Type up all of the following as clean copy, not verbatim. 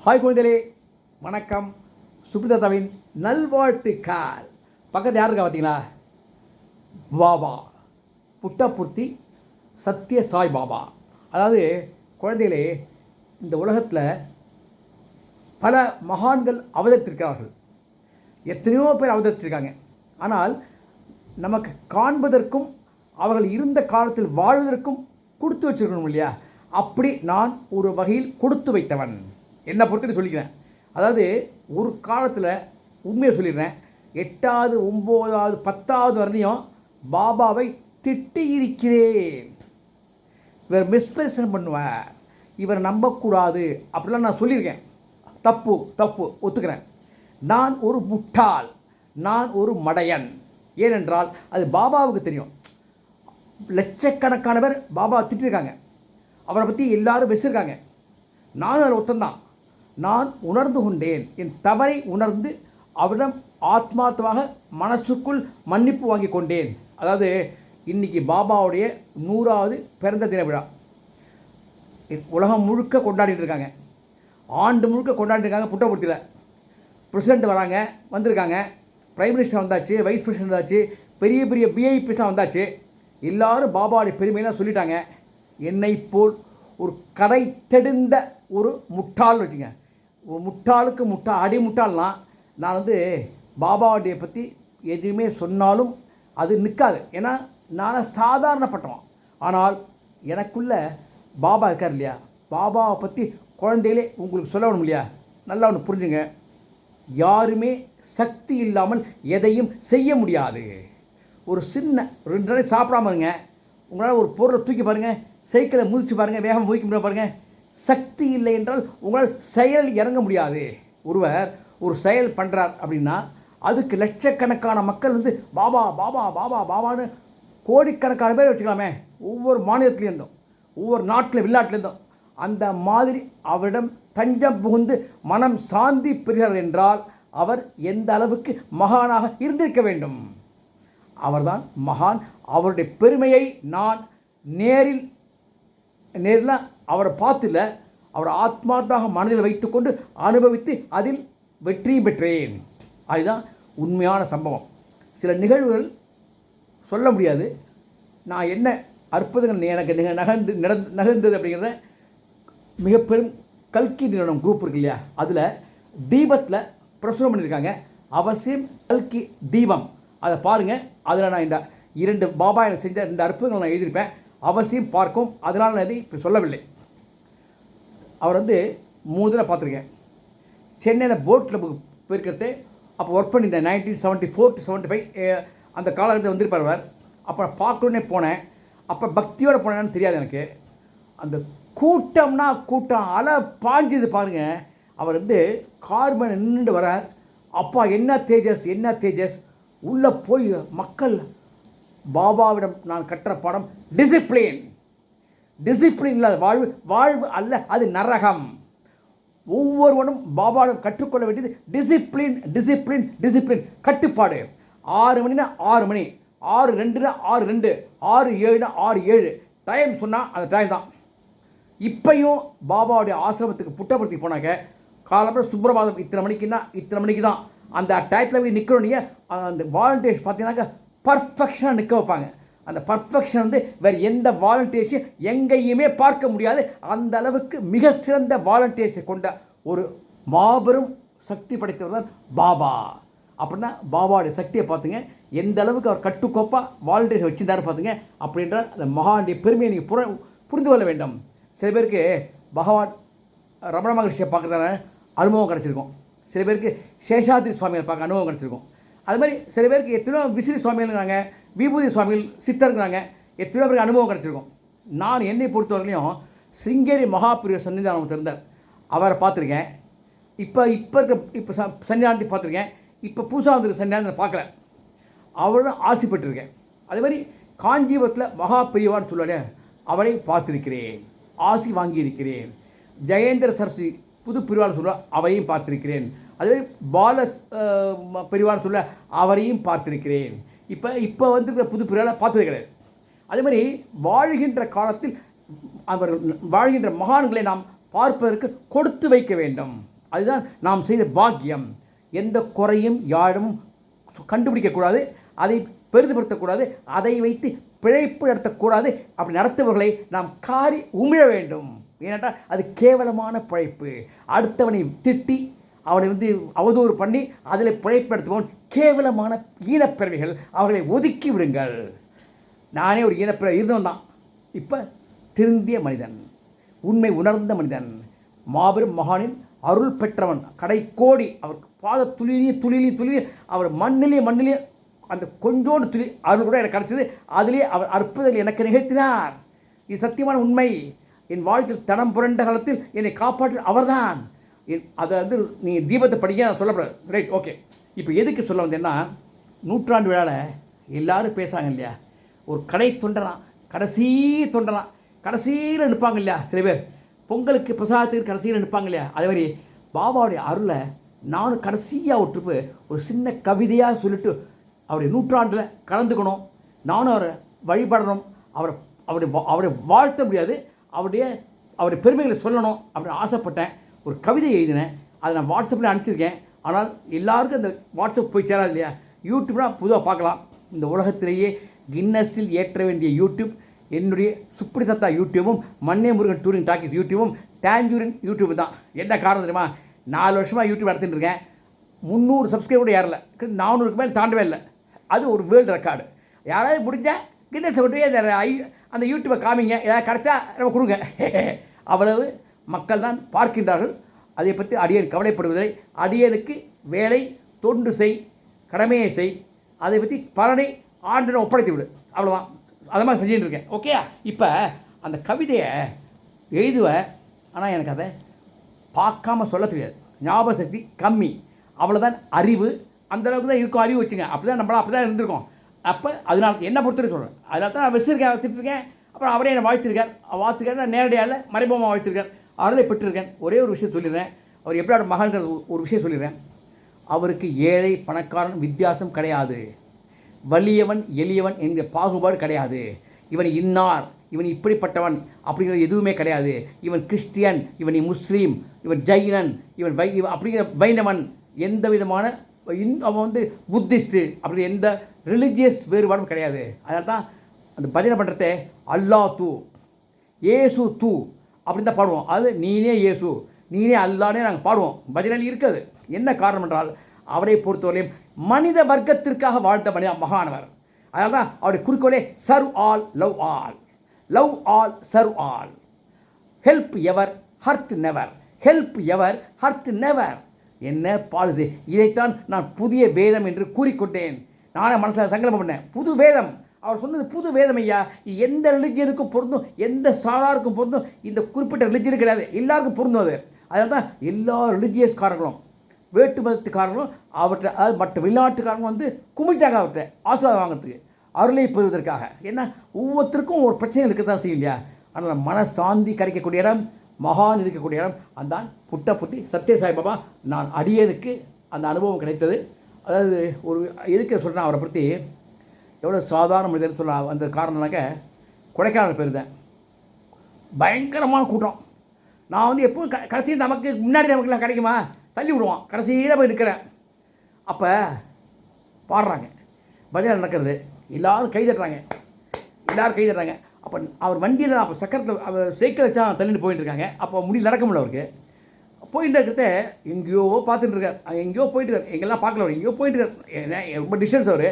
Hi குழந்தைகளே, வணக்கம். சுப்ரதாவின் நல்வாழ்த்துக்கள். பக்கத்தில் யார் இருக்கா பார்த்தீங்களா? பாபா புட்டபர்த்தி சத்ய சாய் பாபா. அதாவது குழந்தைகளே, இந்த உலகத்தில் பல மகான்கள் அவதரித்திருக்கிறார்கள். எத்தனையோ பேர் அவதரித்திருக்காங்க. ஆனால் நமக்கு காண்பதற்கும் அவர்கள் இருந்த காலத்தில் வாழ்வதற்கும் கொடுத்து வச்சிருக்கணும் இல்லையா? அப்படி நான் ஒரு வகையில் கொடுத்து வைத்தவன், என்னை பொறுத்து சொல்லிக்கிறேன். அதாவது ஒரு காலத்தில் உண்மையை சொல்லிடுறேன், 8வது 9வது 10வது வரலையும் பாபாவை திட்டி இருக்கிறேன். இவர் மிஸ்பிரசன் பண்ணுவார், இவர் நம்பக்கூடாது அப்படிலாம் நான் சொல்லியிருக்கேன். தப்பு தப்பு ஒத்துக்கிறேன். நான் ஒரு முட்டாள், நான் ஒரு மடையன். ஏனென்றால் அது பாபாவுக்கு தெரியும். லட்சக்கணக்கான பேர் பாபா திட்டிருக்காங்க, அவரை பற்றி எல்லாரும் பேசியிருக்காங்க. நானும் அதில் ஒத்தந்தான். நான் உணர்ந்து கொண்டேன், என் தவறை உணர்ந்து அவரிடம் ஆத்மார்த்தமாக மனசுக்குள் மன்னிப்பு வாங்கி கொண்டேன். அதாவது இன்றைக்கி பாபாவுடைய 100வது பிறந்த தின விழா உலகம் முழுக்க கொண்டாடிட்டு இருக்காங்க. ஆண்டு முழுக்க கொண்டாடிட்டு இருக்காங்க. புட்டபர்த்தியில் பிரசிடெண்ட் வராங்க, வந்திருக்காங்க. பிரைம் மினிஸ்டர் வந்தாச்சு, வைஸ் பிரசிடெண்ட் வந்தாச்சு, பெரிய பெரிய விஐபிஸ்லாம் வந்தாச்சு. எல்லோரும் பாபாவுடைய பெருமையெல்லாம் சொல்லிட்டாங்க. என்னை போல் ஒரு கரை தெடிந்த ஒரு முட்டாள்னு வச்சுங்க, ஒரு முட்டாளுக்கு அடி முட்டாள்னா நான் பாபாவுடைய பற்றி எதுவுமே சொன்னாலும் அது நிற்காது. ஏன்னா நான் சாதாரணப்பட்டவன். ஆனால் எனக்குள்ள பாபா இருக்கார் இல்லையா? பாபாவை பற்றி குழந்தைகளே உங்களுக்கு சொல்ல வேணும் இல்லையா? நல்லா ஒன்று புரிஞ்சுங்க, யாருமே சக்தி இல்லாமல் எதையும் செய்ய முடியாது. ஒரு சின்ன 2 நாளைக்கு சாப்பிடாம இருங்க, உங்களால் ஒரு பொருளை தூக்கி பாருங்கள், சைக்கிளை முதிச்சு பாருங்கள், வேகம் முதிக்க முடியாது பாருங்கள். சக்தி இல்லை என்றால் உங்களால் செயல் இறங்க முடியாது. ஒருவர் ஒரு செயல் பண்ணுறார் அப்படின்னா அதுக்கு லட்சக்கணக்கான மக்கள் பாபா பாபா பாபா பாபான்னு கோடிக்கணக்கான பேர் வச்சுக்கலாமே, ஒவ்வொரு மாநிலத்திலேருந்தும் ஒவ்வொரு நாட்டில் வெளிநாட்டிலேருந்தும். அந்த மாதிரி அவரிடம் தஞ்சம் புகுந்து மனம் சாந்தி பெறுகிறார் என்றால் அவர் எந்த அளவுக்கு மகானாக இருந்திருக்க வேண்டும். அவர்தான் மகான். அவருடைய பெருமையை நான் நேரில் அவரை பார்த்துல, அவரை ஆத்மார்த்தமாக மனதில் வைத்துக்கொண்டு அனுபவித்து அதில் வெற்றி பெற்றேன். அதுதான் உண்மையான சம்பவம். சில நிகழ்வுகள் சொல்ல முடியாது. நான் என்ன அற்புதங்கள் எனக்கு நகர்ந்தது அப்படிங்கிறத மிக பெரும் கல்கி நிறுவனம் குரூப் இருக்கு இல்லையா, அதில் தீபத்தில் பிரசுரம் பண்ணியிருக்காங்க. அவசியம் கல்கி தீபம் அதை பாருங்கள். அதில் நான் இந்த 2 பாபா எனக்கு செஞ்ச 2 அற்புதங்களை நான் எழுதியிருப்பேன். அவசியம் பார்க்கும். அதனால் நான் இப்போ சொல்லவில்லை. அவர் 3 தடவை பார்த்துருக்கேன். சென்னையில் போட் கிளப்புக்கு போயிருக்கிறது. அப்போ ஒர்க் பண்ணியிருந்தேன் 1974 to 75 அந்த காலகட்டத்தில் வந்திருப்பார் அவர். அப்போ பார்க்கணுன்னே போனேன். அப்போ பக்தியோடு போனேன்னு தெரியாது எனக்கு. அந்த கூட்டம்னா கூட்டம் அலை பாஞ்சுது பாருங்கள். அவர் கார்பன் நின்று வரார். அப்பா என்ன தேஜஸ், என்ன தேஜஸ். உள்ளே போய் மக்கள் பாபாவிடம் நான் கற்ற பாடம் டிசிப்ளின். டிசிப்ளின் இல்லாத வாழ்வு அல்ல, அது நரகம். ஒவ்வொருவனும் பாபாவிடம் கற்றுக்கொள்ள வேண்டியது டிசிப்ளின் டிசிப்ளின் டிசிப்ளின், கட்டுப்பாடு. 6 மணினா 6 மணி, 6:02 6:02, 6:07 6:07 டைம் சொன்னால் அந்த டைம் தான். இப்பையும் பாபாவுடைய ஆசிரமத்துக்கு புட்டபர்த்திக்கு போனாக்க காலம்பரம் சுப்பிரபாதம் இத்தனை மணிக்குன்னா இத்தனை மணிக்கு தான். அந்த டயத்தில் போய் நிற்கணும். நீங்கள் அந்த வாலண்டியர்ஸ் பார்த்தீங்கன்னாக்கா பர்ஃபெக்ஷனாக நிற்க வைப்பாங்க. அந்த பர்ஃபெக்ஷன் வேறு எந்த வாலண்டியர்ஸையும் எங்கேயுமே பார்க்க முடியாது. அந்த அளவுக்கு மிக சிறந்த வாலண்டியர்ஸை கொண்ட ஒரு மாபெரும் சக்தி படைத்தவர் தான் பாபா. அப்படின்னா பாபாவுடைய சக்தியை பார்த்துங்க, எந்த அளவுக்கு அவர் கட்டுக்கோப்பாக வாலண்டியர்ஸை வச்சுருந்தாரு பார்த்துங்க. அப்படின்ற அந்த மகானுடைய பெருமையை நீங்கள் புரிந்து கொள்ள வேண்டும். சில பேருக்கு பகவான் ரமண மகர்ஷியை பார்க்குறதான அனுபவம் கிடச்சிருக்கும். சில பேருக்கு சேஷாத்ரி சுவாமிகளை பார்க்க அனுபவம் கிடச்சிருக்கும். அது மாதிரி சில பேருக்கு எத்தனையோ விசிறி சுவாமிகள்ங்கிறாங்க, விபூதி சுவாமிகள் சித்தருங்கிறாங்க, எத்தனையோ பேருக்கு அனுபவம் கிடச்சிருக்கும். நான் என்னை பொறுத்தவரையிலையும் சிங்கேரி மகாபிரியர் சன்னிதானம் இருந்தார், அவரை பார்த்துருக்கேன். இப்போ சன்னிதானத்தை பார்த்துருக்கேன். இப்போ புதுசாக வந்துருக்க சன்னிதானத்தை பார்க்கல, அவரும் ஆசைப்பட்டிருக்கேன். அதே மாதிரி காஞ்சிபுரத்தில் மகாபிரிவான்னு சொல்லுவாங்க, அவரை பார்த்திருக்கிறேன், ஆசி வாங்கியிருக்கிறேன். ஜெயேந்திர சரஸ்வதி புது பிரிவான்னு சொல்ல அவரையும் பார்த்திருக்கிறேன். அதுமாதிரி பால பிரிவான்னு சொல்ல அவரையும் பார்த்திருக்கிறேன். இப்போ வந்துருக்கிற புது பிரிவால் பார்த்தது கிடையாது. அதே மாதிரி வாழ்கின்ற காலத்தில் அவர் வாழ்கின்ற மகான்களை நாம் பார்ப்பதற்கு கொடுத்து வைக்க வேண்டும். அதுதான் நாம் செய்த பாக்கியம். எந்த குறையும் யாரும் கண்டுபிடிக்கக்கூடாது, அதை பெரிதுபடுத்தக்கூடாது, அதை வைத்து பிழைப்பு நடத்தக்கூடாது. அப்படி நடத்துபவர்களை நாம் காரி உமிழ வேண்டும். ஏனென்றால் அது கேவலமான பிழைப்பு. அடுத்தவனை திட்டி அவனை அவதூறு பண்ணி அதில் பிழைப்பு நடத்துவோம் கேவலமான ஈனப்பிறவிகள். அவர்களை ஒதுக்கி விடுங்கள். நானே ஒரு ஈனப்பிறவி இருந்தவன் தான். இப்போ திருந்திய மனிதன், உண்மை உணர்ந்த மனிதன், மாபெரும் மகானின் அருள் பெற்றவன், கடைக்கோடி. அவர் பாத துளியிலையும் அவர் மண்ணிலே அந்த கொஞ்சோடு துளி அருள் கூட எனக்கு கிடச்சிது. அதிலே அவர் அற்புதங்கள் எனக்கு நிகழ்த்தினார். இது சத்தியமான உண்மை. என் வாழ்க்கையில் தடம் புரண்ட காலத்தில் என்னை காப்பாற்ற அவர்தான். அதை நீங்கள் தீபத்தை படிக்க நான் சொல்லப்படாது. Right, okay. இப்போ எதுக்கு சொல்ல வந்தேன்னா, நூற்றாண்டு விழாவில் எல்லோரும் பேசுகிறாங்க இல்லையா, ஒரு கடை தொண்டலாம், கடைசி தொண்டலாம், கடைசியில் நிற்பாங்க இல்லையா சில பேர், பொங்கலுக்கு பிரசாதத்துக்கு கடைசியில் நிற்பாங்க இல்லையா. அதே மாதிரி பாபாவுடைய அருளை நானும் கடைசியாக ஒரு ட்ரிப்பு ஒரு சின்ன கவிதையாக சொல்லிட்டு அவருடைய நூற்றாண்டில் கலந்துக்கணும், நானும் அவரை வழிபடணும், அவரை வாழ்த்த முடியாது, அவருடைய பெருமைகளை சொல்லணும் அப்படின்னு ஆசைப்பட்டேன். ஒரு கவிதை எழுதினேன், அதை நான் வாட்ஸ்அப்பில் அனுப்பிச்சிருக்கேன். ஆனால் எல்லாருக்கும் அந்த வாட்ஸ்அப் போய் சேராது இல்லையா. யூடியூப்னா பொதுவாக பார்க்கலாம். இந்த உலகத்திலேயே கின்னஸில் ஏற்ற வேண்டிய யூடியூப் என்னுடைய சுப்ரிதத்தா யூடியூபும், மன்னே முருகன் டூரிங் டாக்கிஸ் யூடியூபும், டாஞ்சூரின் யூடியூப் தான். என்ன காரணம் தெரியுமா, 4 வருஷமாக யூடியூப் நடத்திட்டு இருக்கேன். 300 சப்ஸ்கிரைபர் கூட ஏறல, 400க்கு மேலே தாண்டவே இல்லை. அது ஒரு வேர்ல்டு ரெக்கார்டு. யாராவது முடிஞ்சால் கின்னஸை கொண்டு போய் அந்த யூடியூப்பை காமிங்க, ஏதாவது கிடச்சா நம்ம கொடுங்க. அவ்வளவு மக்கள் தான் பார்க்கின்றார்கள். அதை பற்றி அடியேன் கவலைப்படுவதில்லை. அடியேனுக்கு வேலை, தொண்டு செய், கடமையை செய், அதை பற்றி பலனை ஆண்டு ஒப்படைத்து விடு, அவ்வளோதான். அதை மாதிரி செஞ்சுட்டு இருக்கேன். ஓகே. இப்போ அந்த கவிதையை எழுதுவேன், ஆனால் எனக்கு அதை பார்க்காம சொல்ல தெரியாது, ஞாபக சக்தி கம்மி, அவ்வளோதான். அறிவு அந்தளவுக்கு தான் இருக்கும், அறிவு வச்சுங்க. அப்படி தான் நம்மளாம் அப்படி தான் இருந்திருக்கோம். அப்போ அதனால என்னை பொறுத்தவரை சொல்கிறேன், அதனால தான் நான் வச்சுருக்கேன். அப்புறம் அவரே என்னை வாழ்த்திருக்கார். நான் நேரடியாக இல்லை, மறைமுகமாக வாழ்த்திருக்கார், அருளை பெற்றிருக்கேன். ஒரே ஒரு விஷயம் சொல்லிடுறேன், அவர் எப்படியாவது மகன்கிற ஒரு விஷயம் சொல்லிடுறேன். அவருக்கு ஏழை பணக்காரன் வித்தியாசம் கிடையாது, வலியவன் எளியவன் என்கிற பாகுபாடு கிடையாது. இவன் இன்னார், இவன் இப்படிப்பட்டவன் அப்படிங்கிறது எதுவுமே கிடையாது. இவன் கிறிஸ்டியன், இவன் முஸ்லீம், இவன் ஜெயினன், இவன் அப்படிங்கிற வைணவன், எந்த விதமான அவன் புத்திஸ்ட்டு அப்படி எந்த ரிலிஜியஸ் வேறுபாடும் கிடையாது. அதனால தான் அந்த பஜனை பண்ணுறத அல்லா தூ, ஏசு தூ அப்படின்னு தான் பாடுவோம். அது நீனே ஏசு, நீனே அல்லானே நாங்கள் பாடுவோம். பஜனையில் இருக்காது. என்ன காரணம் என்றால், அவரை பொறுத்தவரையும் மனித வர்க்கத்திற்காக வாழ்ந்த மகானவர். அதனால தான் அவருடைய குறிக்கோளே serve all love all, love all serve all, help ever hurt never, help ever hurt never. என்ன பாலிசி! இதைத்தான் நான் புதிய வேதம் என்று கூறிக்கொண்டேன். நானே மனசில் சங்கல்பம் பண்ணேன், புது வேதம். அவர் சொன்னது புது வேதம் ஐயா, எந்த ரிலிஜியனுக்கும் பொருந்தும், எந்த சாராருக்கும் பொருந்தும், இந்த குறிப்பிட்ட ரிலிஜியனும் கிடையாது, எல்லாருக்கும் பொருந்தும் அது. அதனால தான் எல்லா ரிலிஜியஸ்காரங்களும், வேட்டு மதத்துக்காரங்களும் அவற்றை, அதாவது மற்ற வெளிநாட்டுக்காரங்களும் குமிட்டாங்க அவற்றை ஆசீர்வாதம் வாங்கிறதுக்கு, அருளை பெறுவதற்காக. ஏன்னா ஒவ்வொருத்தருக்கும் ஒரு பிரச்சனை இருக்க தான் செய்யும் இல்லையா. அதனால் மனசாந்தி கிடைக்கக்கூடிய இடம், மகான் இருக்கக்கூடிய இடம், அந்தான் புட்டபர்த்தி சத்ய சாய்பாபா. நான் அடியேனுக்கு அந்த அனுபவம் கிடைத்தது. அதாவது ஒரு எதுக்கு சொல்கிறேன், அவரை பற்றி எவ்வளோ சாதாரண மனிதன் சொல்ல அந்த காரணம்னாக்க, கொடைக்கானல் போயிருந்தேன், பயங்கரமான கூட்டம். நான் எப்போது கடைசி நமக்கு முன்னாடி நமக்குலாம் கிடைக்குமா, தள்ளி விடுவான், கடைசியில் போய் நிற்கிறேன். அப்போ பாடுறாங்க, பஜனை நடக்கிறது, எல்லோரும் கை தட்டுறாங்க. அப்போ அவர் வண்டியில் அப்போ சக்கரத்தில் அவர் சைக்கிள் வச்சா தள்ளிட்டு போயிட்டு இருக்காங்க. அப்போ முடியல, நடக்க முடியல அவருக்கு. போயிட்டு இருக்கிறத எங்கேயோ பார்த்துட்டு இருக்கார், எங்கேயோ போயிட்டு இருக்கார், எங்கெல்லாம் பார்க்கல, அவர் எங்கேயோ போயிட்டு இருக்கார், ரொம்ப டிஸ்டன்ஸ் அவர்.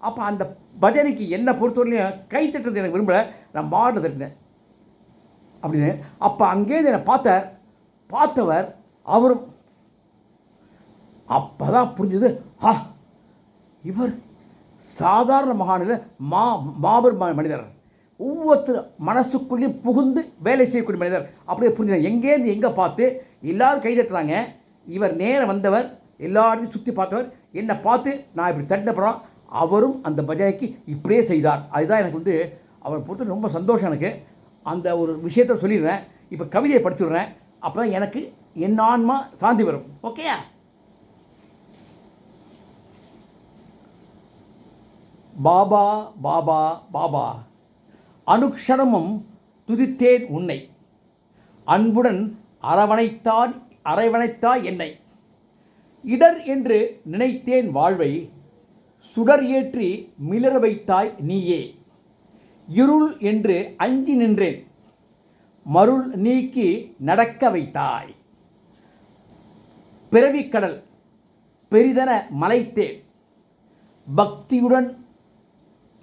அப்போ அந்த பஜனைக்கு என்னை பொறுத்தவரையிலையும் கை தட்டுறது எனக்கு விரும்பலை, நான் பாட்டில் தட்டினேன் அப்படின்னு. அப்போ அங்கேருந்து என்னை பார்த்தவர் அவரும். அப்போ தான் புரிஞ்சது, இவர் சாதாரண மகானில் மாபெரும் மனிதர், ஒவ்வொருத்தர் மனசுக்குள்ளேயும் புகுந்து வேலை செய்யக்கூடிய மனிதர். அப்படியே புரிஞ்சுங்க. எங்கேருந்து எங்கே பார்த்து எல்லோரும் கை தட்டுறாங்க, இவர் நேரம் வந்தவர், எல்லாரையும் சுற்றி பார்த்தவர், என்னை பார்த்து நான் இப்படி தட்டினப்புறம் அவரும் அந்த பஜனைக்கு இப்படியே செய்தார். அதுதான் எனக்கு அவரை பொறுத்து ரொம்ப சந்தோஷம். எனக்கு அந்த ஒரு விஷயத்தை சொல்லிடுறேன். இப்போ கவிதையை படிச்சுடுறேன், அப்போ தான் எனக்கு என் ஆன்மா சாந்தி வரும். ஓகேயா? பாபா பாபா பாபா, அனுக்ஷணமும் துதித்தேன் உன்னை, அன்புடன் அரவணைத்தான் அரவணைத்தாய் என்னை. இடர் என்று நினைத்தேன் வாழ்வை, சுடர் ஏற்றி மிளர வைத்தாய் நீயே. இருள் என்று அஞ்சி நின்றேன், மருள் நீக்கி நடக்க வைத்தாய். பிறவிக்கடல் பெரிதென மலைத்தேன், பக்தியுடன்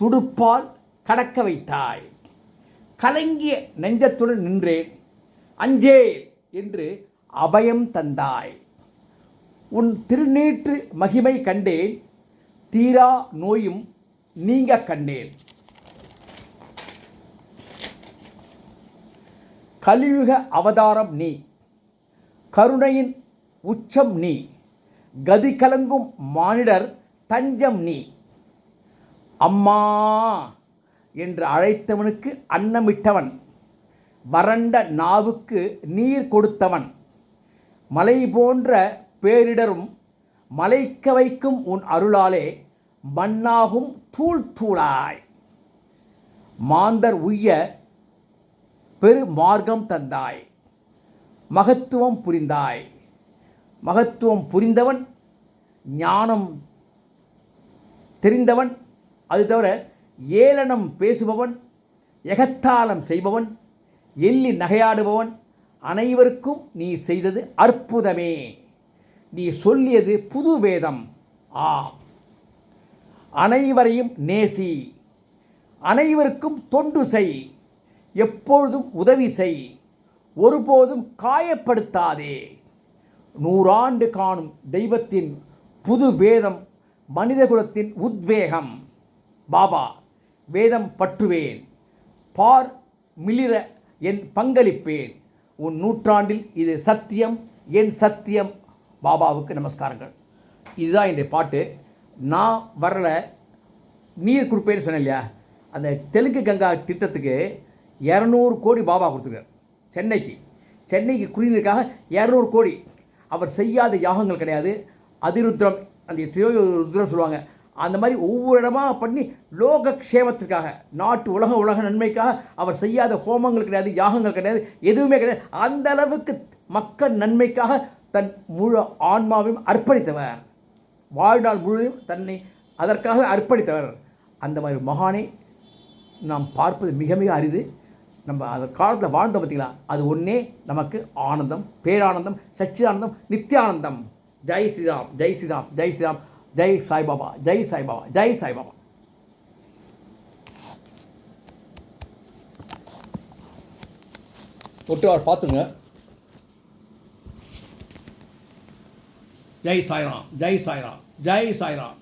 துடுப்பால் கடக்க வைத்தாய். கலங்கிய நெஞ்சத்துடன் நின்றேன், அஞ்சேல் என்று அபயம் தந்தாய். உன் திருநீற்று மகிமை கண்டேன், தீரா நோயும் நீங்க கண்டேன். கலியுக அவதாரம் நீ, கருணையின் உச்சம் நீ, கதி கலங்கும் மானிடர் தஞ்சம் நீ. அம்மா என்று அழைத்தவனுக்கு அன்னமிட்டவன், வறண்ட நாவுக்கு நீர் கொடுத்தவன், மலை போன்ற பேரிடரும் மலைக்க வைக்கும் உன் அருளாலே மண்ணாகும் தூள் தூளாய். மாந்தர் உய்ய பெரு மார்க்கம் தந்தாய், மகத்துவம் புரிந்தாய். மகத்துவம் புரிந்தவன், ஞானம் தெரிந்தவன், அது தவிர ஏளனம் பேசுபவன், எகத்தாளம் செய்பவன், எள்ளி நகையாடுபவன், அனைவருக்கும் நீ செய்தது அற்புதமே. நீ சொல்லியது புது வேதம். அனைவரையும் நேசி, அனைவருக்கும் தொண்டு செய், எப்பொழுதும் உதவி செய், ஒருபோதும் காயப்படுத்தாதே. 100 ஆண்டு காணும் தெய்வத்தின் புது வேதம், மனிதகுலத்தின் உத்வேகம். பாபா, வேதம் பற்றுவேன், பார் மிளிர என் பங்களிப்பேன். உன் நூற்றாண்டில் இது சத்தியம், என் சத்தியம். பாபாவுக்கு நமஸ்காரங்கள். இதுதான் என்னுடைய பாட்டு. நான் வரல, நீர் கொடுப்பேன்னு சொன்னேன் இல்லையா, அந்த தெலுங்கு கங்கா திட்டத்துக்கு 200 கோடி பாபா கொடுத்துருக்கார். சென்னைக்கு குடிநீருக்காக 200 கோடி. அவர் செய்யாத யாகங்கள் கிடையாது. அதிருத்ரம், அந்த ருத்ரம் சொல்லுவாங்க, அந்த மாதிரி ஒவ்வொரு இடமா பண்ணி லோக க்ஷேமத்திற்காக, நாட்டு உலக நன்மைக்காக அவர் செய்யாத ஹோமங்கள் கிடையாது, யாகங்கள் கிடையாது, எதுவுமே கிடையாது. அந்த அளவுக்கு மக்கள் நன்மைக்காக தன் முழு ஆன்மாவையும் அர்ப்பணித்தவர், வாழ்நாள் முழுவதும் தன்னை அதற்காக அர்ப்பணித்தவர். அந்த மாதிரி மகானை நாம் பார்ப்பது மிக மிக அரிது. நம்ம அந்த காலத்தில் வாழ்ந்தோம் பார்த்திங்களா, அது ஒன்றே நமக்கு ஆனந்தம், பேரானந்தம், சச்சிதானந்தம், நித்தியானந்தம். ஜெய் ஸ்ரீராம், ஜெய் ஸ்ரீராம், ஜெய் ஸ்ரீராம், ஜெய் சாய்பாபா, ஜெய் சாய்பாபா, ஜெய் சாய்பாபா. ஒட்டுவார் பார்த்துங்க. ஜெய் சாய்ராம், ஜெய் சாய்ராம், ஜெய் சாய்ராம்.